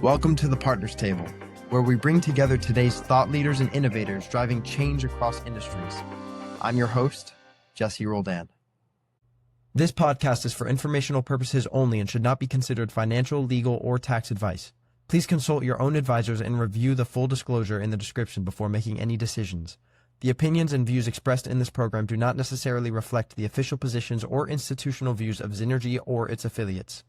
Welcome to the Partners Table, where we bring together today's thought leaders and innovators driving change across industries. I'm your host, Jesse Roldan. This podcast is for informational purposes only and should not be considered financial, legal, or tax advice. Please consult your own advisors and review the full disclosure in the description before making any decisions. The opinions and views expressed in this program do not necessarily reflect the official positions or institutional views of Zynergy or its affiliates.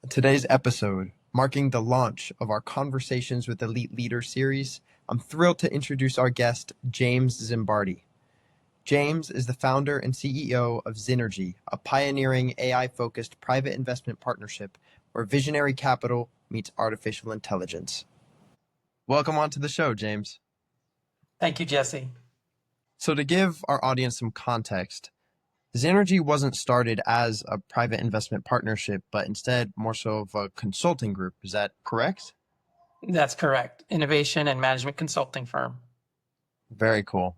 Today's episode, marking the launch of our Conversations with Elite Leaders series, I'm thrilled to introduce our guest, James Zimbardi. James is the founder and CEO of Zynergy, a pioneering AI-focused private investment partnership where visionary capital meets artificial intelligence. Welcome onto the show, James. Thank you, Jesse. So to give our audience some context, Zynergy wasn't started as a private investment partnership, but instead more so of a consulting group. Is that correct? That's correct. Innovation and management consulting firm. Very cool.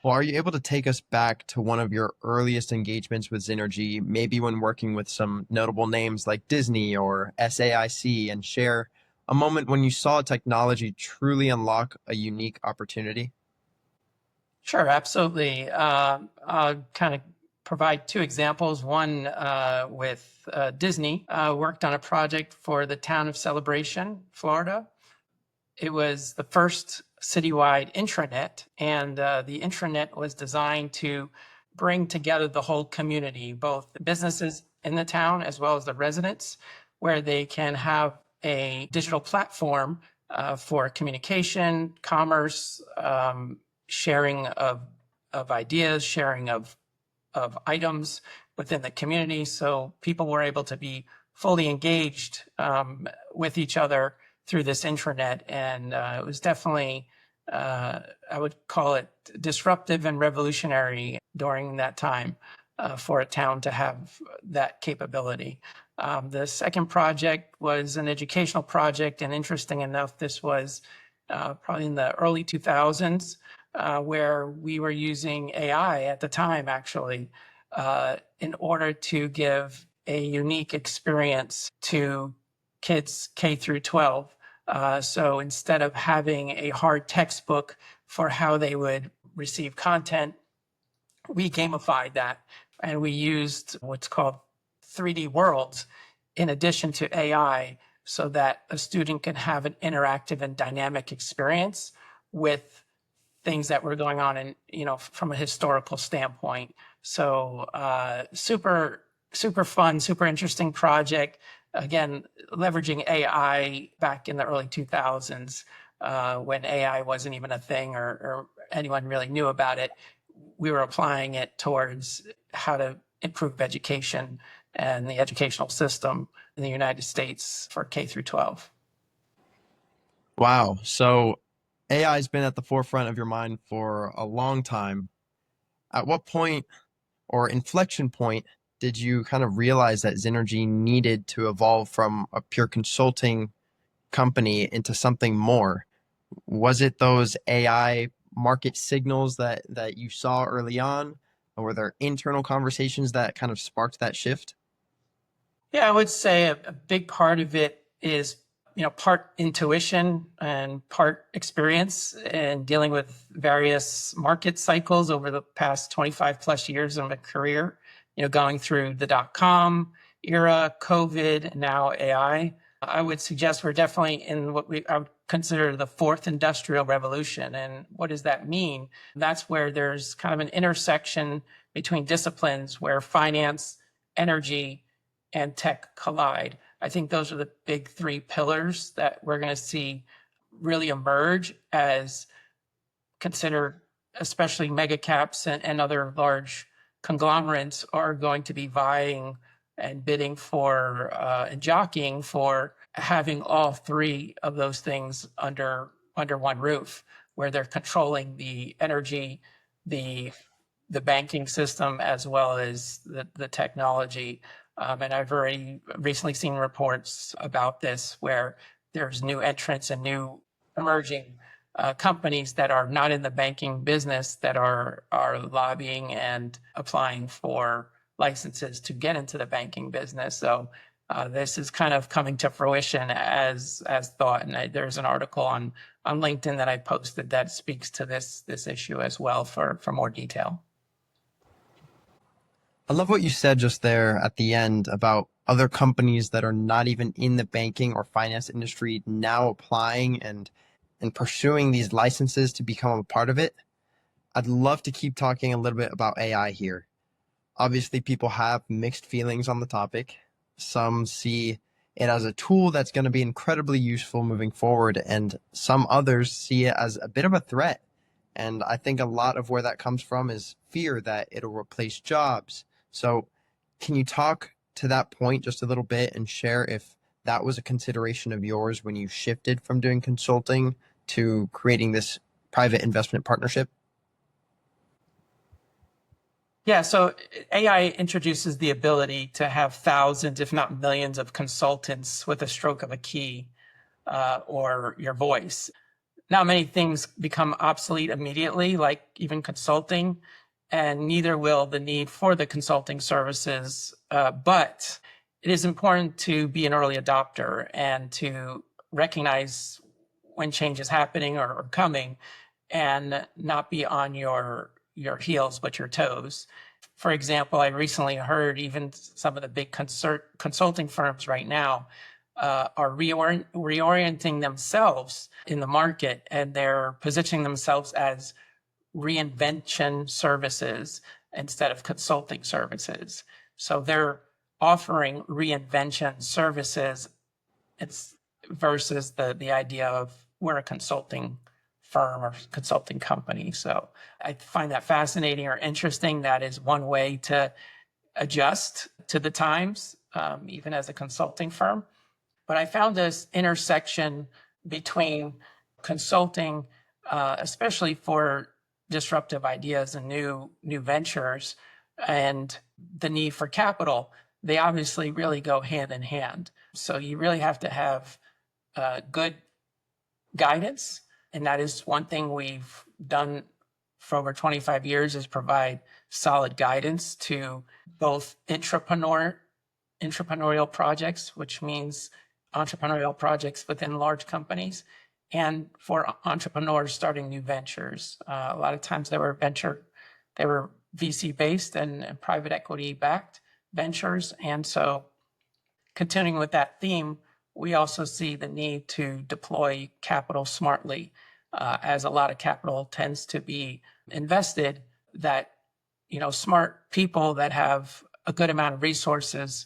Well, are you able to take us back to one of your earliest engagements with Zynergy, maybe when working with some notable names like Disney or SAIC, and share a moment when you saw technology truly unlock a unique opportunity? Sure, absolutely. I'll kind of provide two examples. One with Disney, worked on a project for the town of Celebration, Florida. It was the first citywide intranet, and the intranet was designed to bring together the whole community, both the businesses in the town as well as the residents, where they can have a digital platform for communication, commerce, sharing of ideas, sharing of items within the community. So people were able to be fully engaged with each other through this intranet. And it was definitely, I would call it disruptive and revolutionary during that time for a town to have that capability. The second project was an educational project. And interesting enough, this was probably in the early 2000s, where we were using AI at the time, actually, in order to give a unique experience to kids K through 12. So instead of having a hard textbook for how they would receive content, we gamified that, and we used what's called 3D worlds in addition to AI, so that a student can have an interactive and dynamic experience with things that were going on in, from a historical standpoint. So super fun, super interesting project. Again, leveraging AI back in the early 2000s, when AI wasn't even a thing or anyone really knew about it. We were applying it towards how to improve education and the educational system in the United States for K through 12. Wow. So AI has been at the forefront of your mind for a long time. At what point or inflection point did you kind of realize that Zynergy needed to evolve from a pure consulting company into something more? Was it those AI market signals that you saw early on? Or were there internal conversations that kind of sparked that shift? Yeah, I would say a big part of it is, part intuition and part experience in dealing with various market cycles over the past 25 plus years of my career, going through the .com era, COVID, and now AI. I would suggest we're definitely in what I would consider the fourth industrial revolution. And what does that mean? That's where there's kind of an intersection between disciplines where finance, energy, and tech collide. I think those are the big three pillars that we're going to see really emerge as considered, especially mega caps and other large conglomerates are going to be vying and bidding for and jockeying for having all three of those things under one roof, where they're controlling the energy, the banking system, as well as the technology. And I've already recently seen reports about this where there's new entrants and new emerging companies that are not in the banking business that are lobbying and applying for licenses to get into the banking business. So This is kind of coming to fruition as thought. And there's an article on LinkedIn that I posted that speaks to this issue as well for more detail. I love what you said just there at the end about other companies that are not even in the banking or finance industry now applying and pursuing these licenses to become a part of it. I'd love to keep talking a little bit about AI here. Obviously, people have mixed feelings on the topic. Some see it as a tool that's going to be incredibly useful moving forward, and some others see it as a bit of a threat. And I think a lot of where that comes from is fear that it'll replace jobs. So, can you talk to that point just a little bit and share if that was a consideration of yours when you shifted from doing consulting to creating this private investment partnership? Yeah, so AI introduces the ability to have thousands, if not millions, of consultants with a stroke of a key or your voice. Not many things become obsolete immediately, like even consulting, and neither will the need for the consulting services. But it is important to be an early adopter and to recognize when change is happening or coming and not be on your heels but your toes. For example, I recently heard even some of the big consulting firms right now are reorienting themselves in the market, and they're positioning themselves as reinvention services instead of consulting services. So they're offering reinvention services versus the idea of we're a consulting firm or consulting company. So I find that fascinating or interesting. That is one way to adjust to the times, even as a consulting firm. But I found this intersection between consulting, especially for disruptive ideas and new ventures, and the need for capital. They obviously really go hand in hand. So you really have to have good guidance, and that is one thing we've done for over 25 years is provide solid guidance to both entrepreneurial projects, which means entrepreneurial projects within large companies, and for entrepreneurs starting new ventures. A lot of times they were VC based and private equity backed ventures. And so continuing with that theme, we also see the need to deploy capital smartly, as a lot of capital tends to be invested that, smart people that have a good amount of resources,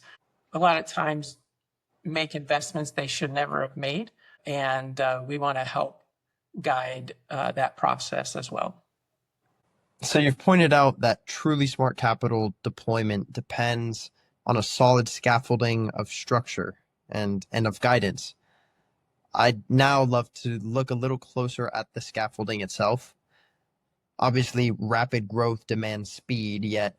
a lot of times make investments they should never have made. And we want to help guide that process as well. So you've pointed out that truly smart capital deployment depends on a solid scaffolding of structure and of guidance. I'd now love to look a little closer at the scaffolding itself. Obviously, rapid growth demands speed, yet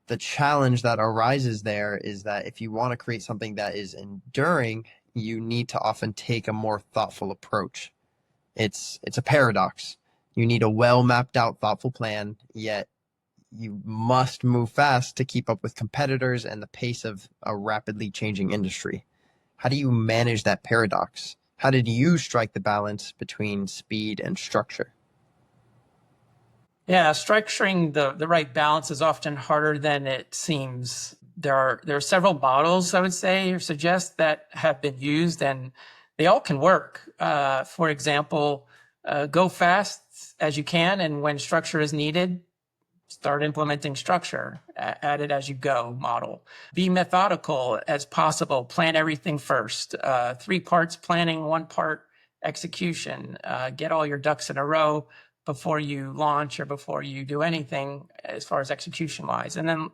the challenge that arises there is that if you want to create something that is enduring, you need to often take a more thoughtful approach. It's a paradox. You need a well mapped out, thoughtful plan, yet you must move fast to keep up with competitors and the pace of a rapidly changing industry. How do you manage that paradox? How did you strike the balance between speed and structure? Yeah, structuring the right balance is often harder than it seems. There are several models, I would say, or suggest that have been used, and they all can work. For example, go fast as you can, and when structure is needed, start implementing structure, add it as you go model. Be methodical as possible, plan everything first. 3 parts planning, 1 part execution. Get all your ducks in a row before you launch or before you do anything as far as execution wise. And then,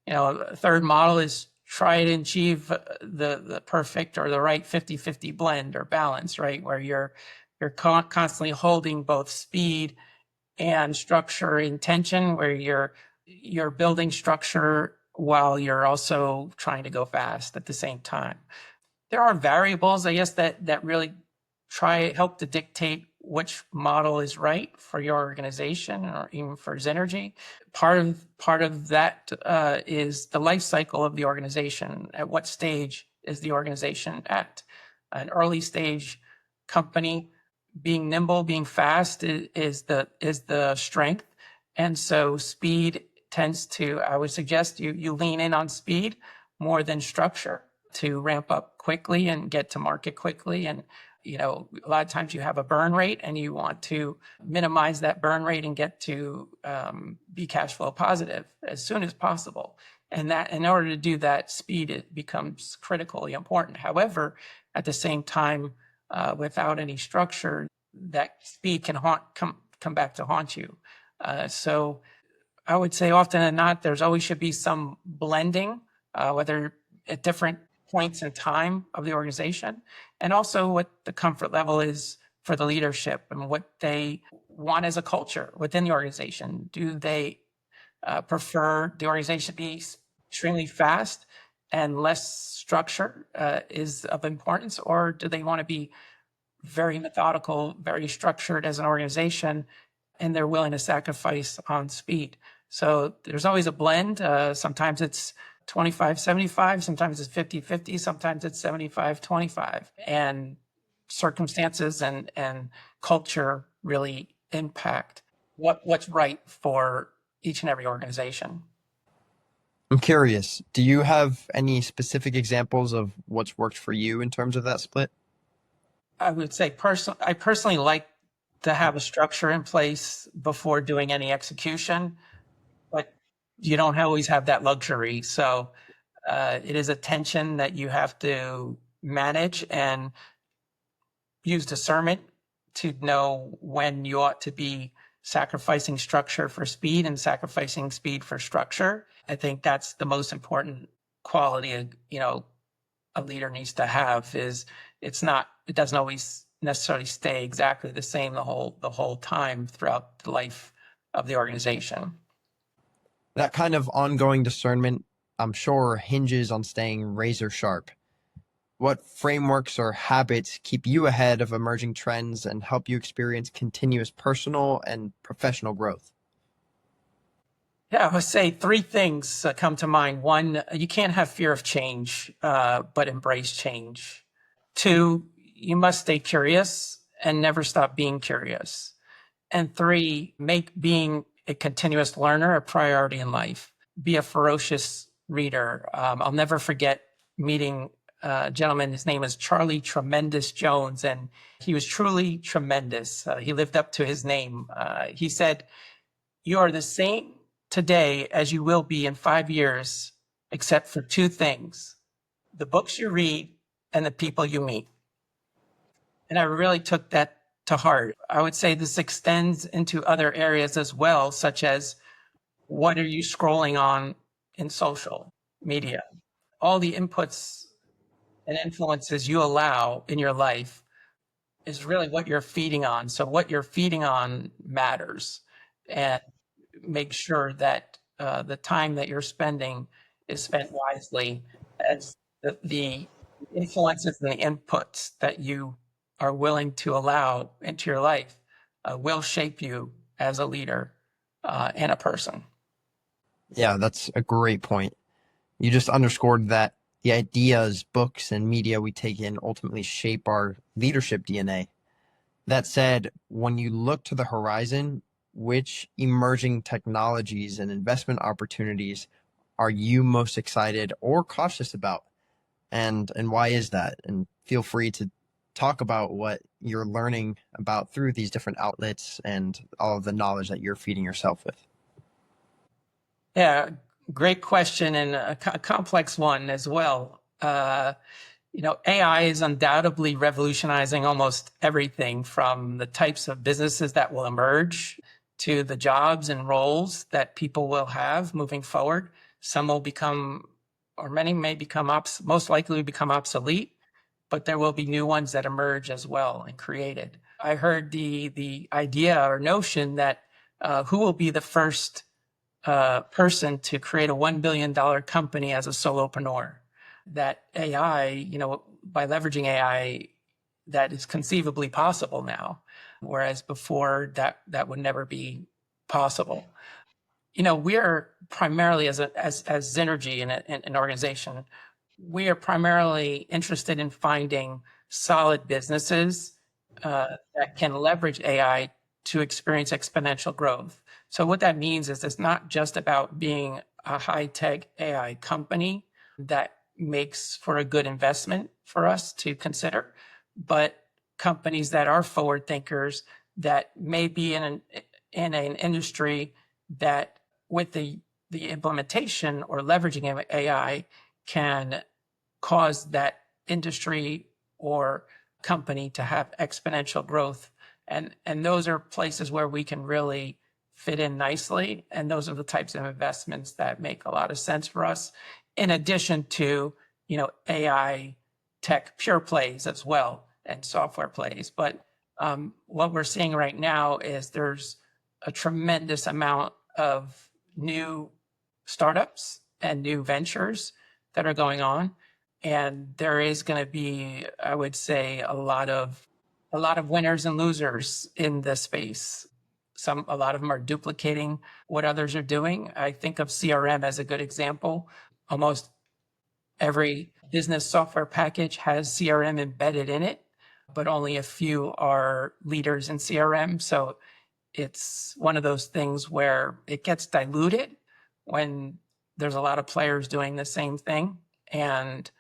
a third model is try to achieve the perfect or the right 50-50 blend or balance, right? Where you're constantly holding both speed and structure in tension, where you're building structure while you're also trying to go fast at the same time. There are variables, I guess, that really help to dictate which model is right for your organization or even for Zynergy. Part of that is the life cycle of the organization. At what stage is the organization at. An early stage company, being nimble, being fast is the strength. And so speed tends to, I would suggest you lean in on speed more than structure to ramp up quickly and get to market quickly. And a lot of times you have a burn rate and you want to minimize that burn rate and get to be cash flow positive as soon as possible. And that, in order to do that, speed, it becomes critically important. However, at the same time, without any structure, that speed can come back to haunt you. So I would say often than not, there's always should be some blending, whether at different points in time of the organization, and also what the comfort level is for the leadership and what they want as a culture within the organization. Do they prefer the organization to be extremely fast and less structure is of importance, or do they want to be very methodical, very structured as an organization, and they're willing to sacrifice on speed? So there's always a blend. Sometimes it's 25-75, sometimes it's 50-50, sometimes it's 75-25. And circumstances and culture really impact what's right for each and every organization. I'm curious, do you have any specific examples of what's worked for you in terms of that split? I would say I personally like to have a structure in place before doing any execution, but you don't always have that luxury. So it is a tension that you have to manage and use discernment to know when you ought to be sacrificing structure for speed and sacrificing speed for structure. I think that's the most important quality a leader needs to have. Is it doesn't always necessarily stay exactly the same the whole time throughout the life of the organization. That kind of ongoing discernment, I'm sure, hinges on staying razor sharp. What frameworks or habits keep you ahead of emerging trends and help you experience continuous personal and professional growth? Yeah, I would say three things come to mind. One, you can't have fear of change, but embrace change. Two, you must stay curious and never stop being curious. And three, make being a continuous learner a priority in life. Be a ferocious reader. I'll never forget meeting a gentleman. His name is Charlie Tremendous Jones, and he was truly tremendous. He lived up to his name. He said, "You are the same today as you will be in 5 years, except for two things: the books you read and the people you meet." And I really took that to heart. I would say this extends into other areas as well, such as what are you scrolling on in social media? All the inputs and influences you allow in your life is really what you're feeding on. So what you're feeding on matters. And make sure that the time that you're spending is spent wisely, as the influences and the inputs that you are willing to allow into your life will shape you as a leader and a person. Yeah, that's a great point. You just underscored that the ideas, books, and media we take in ultimately shape our leadership DNA. That said, when you look to the horizon, which emerging technologies and investment opportunities are you most excited or cautious about? And why is that? And feel free to talk about what you're learning about through these different outlets and all of the knowledge that you're feeding yourself with. Yeah, great question, and a complex one as well. AI is undoubtedly revolutionizing almost everything from the types of businesses that will emerge to the jobs and roles that people will have moving forward. Some will become, or many may become, most likely become obsolete, but there will be new ones that emerge as well and created. I heard the idea or notion that who will be the first person to create a $1 billion company as a solopreneur. That AI, by leveraging AI, that is conceivably possible now, whereas before that would never be possible. We're primarily as Zynergy, an organization, We are primarily interested in finding solid businesses that can leverage AI to experience exponential growth. So what that means is it's not just about being a high-tech AI company that makes for a good investment for us to consider, but companies that are forward thinkers that may be in an industry that with the implementation or leveraging of AI can cause that industry or company to have exponential growth. And those are places where we can really fit in nicely. And those are the types of investments that make a lot of sense for us, in addition to, AI tech pure plays as well and software plays. But what we're seeing right now is there's a tremendous amount of new startups and new ventures that are going on. And there is going to be, I would say, a lot of winners and losers in this space. A lot of them are duplicating what others are doing. I think of CRM as a good example. Almost every business software package has CRM embedded in it, but only a few are leaders in CRM. So it's one of those things where it gets diluted when there's a lot of players doing the same thing, and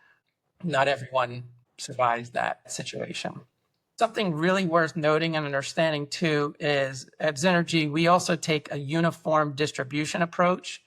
not everyone survives that situation. Something really worth noting and understanding too is at Zynergy, we also take a uniform distribution approach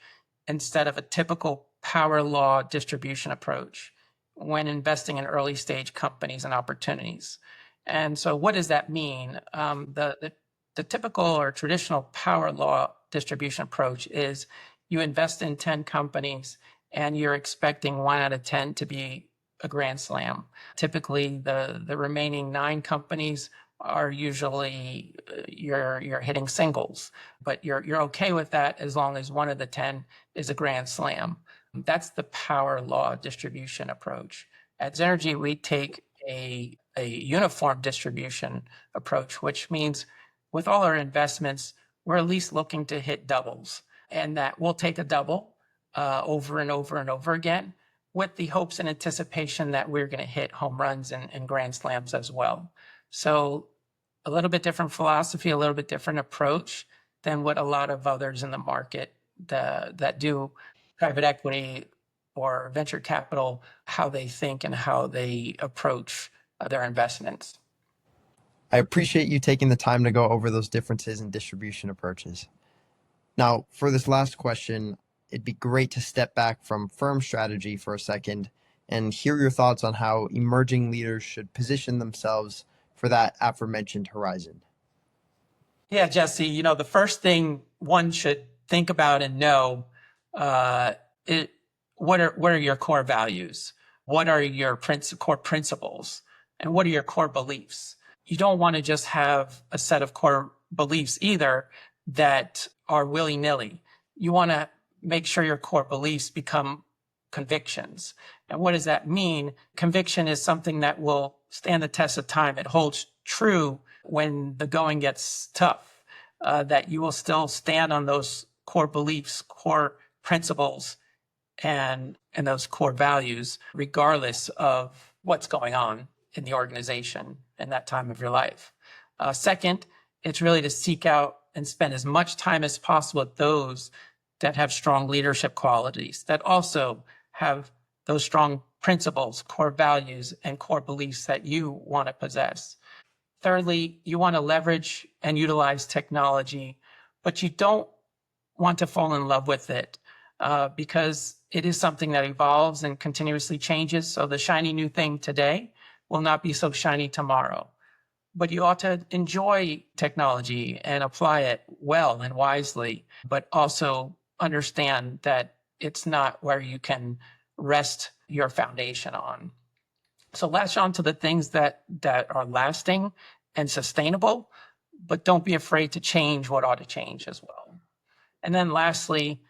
instead of a typical power law distribution approach when investing in early stage companies and opportunities. And so what does that mean? The typical or traditional power law distribution approach is you invest in 10 companies and you're expecting 1 out of 10 to be a grand slam. Typically, the remaining 9 companies are usually you're hitting singles, but you're okay with that as long as 1 of the 10 is a grand slam. That's the power law distribution approach. At Zynergy, we take a uniform distribution approach, which means with all our investments, we're at least looking to hit doubles, and that we'll take a double over and over and over again, with the hopes and anticipation that we're going to hit home runs and grand slams as well. So a little bit different philosophy, a little bit different approach than what a lot of others in the market that do private equity or venture capital, how they think and how they approach their investments. I appreciate you taking the time to go over those differences in distribution approaches. Now, for this last question, it'd be great to step back from firm strategy for a second and hear your thoughts on how emerging leaders should position themselves for that aforementioned horizon. Yeah, Jesse, the first thing one should think about and know, what are your core values? What are your core principles? And what are your core beliefs? You don't want to just have a set of core beliefs either that are willy-nilly. You want to make sure your core beliefs become convictions. And what does that mean? Conviction is something that will stand the test of time. It holds true when the going gets tough, that you will still stand on those core beliefs, core principles, and those core values, regardless of what's going on in the organization in that time of your life. Second, it's really to seek out and spend as much time as possible with those that have strong leadership qualities, that also have those strong principles, core values, and core beliefs that you want to possess. Thirdly, you want to leverage and utilize technology, but you don't want to fall in love with it because it is something that evolves and continuously changes. So the shiny new thing today will not be so shiny tomorrow. But you ought to enjoy technology and apply it well and wisely, but also understand that it's not where you can rest your foundation on. So latch on to the things that are lasting and sustainable, but don't be afraid to change what ought to change as well. And then lastly,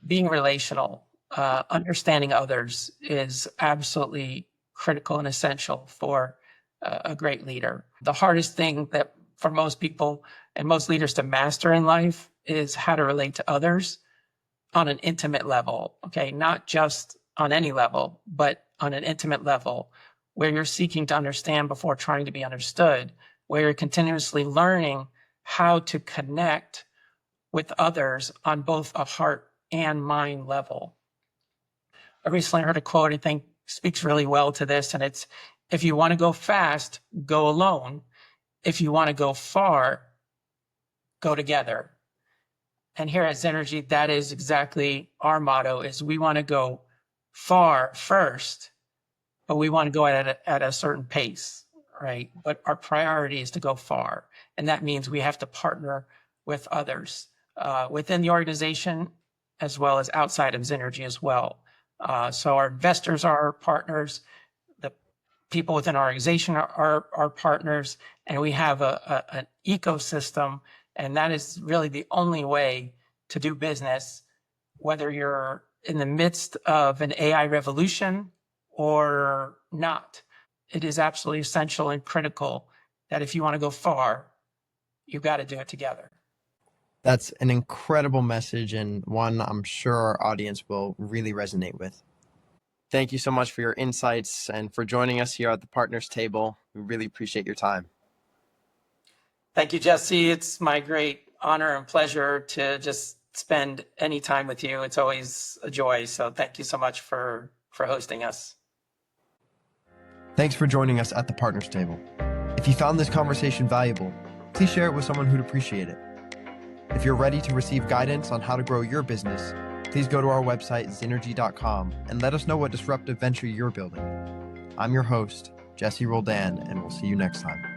being relational, understanding others is absolutely critical and essential for a great leader. The hardest thing that for most people and most leaders to master in life is how to relate to others on an intimate level, okay? Not just on any level, but on an intimate level, where you're seeking to understand before trying to be understood, where you're continuously learning how to connect with others on both a heart and mind level. I recently heard a quote I think speaks really well to this, and it's, if you want to go fast, go alone. If you want to go far, go together. And here at Zynergy, that is exactly our motto, is we want to go far first, but we want to go at a certain pace, right? But our priority is to go far. And that means we have to partner with others within the organization as well as outside of Zynergy as well. So our investors are our partners, the people within our organization are our partners, and we have an ecosystem, and that is really the only way to do business, whether you're in the midst of an AI revolution or not. It is absolutely essential and critical that if you want to go far, you've got to do it together. That's an incredible message, and one I'm sure our audience will really resonate with. Thank you so much for your insights and for joining us here at the Partners Table. We really appreciate your time. Thank you, Jesse. It's my great honor and pleasure to just spend any time with you. It's always a joy. So thank you so much for hosting us. Thanks for joining us at the Partners Table. If you found this conversation valuable, please share it with someone who'd appreciate it. If you're ready to receive guidance on how to grow your business, please go to our website, Zynergy.com, and let us know what disruptive venture you're building. I'm your host, Jesse Roldan, and we'll see you next time.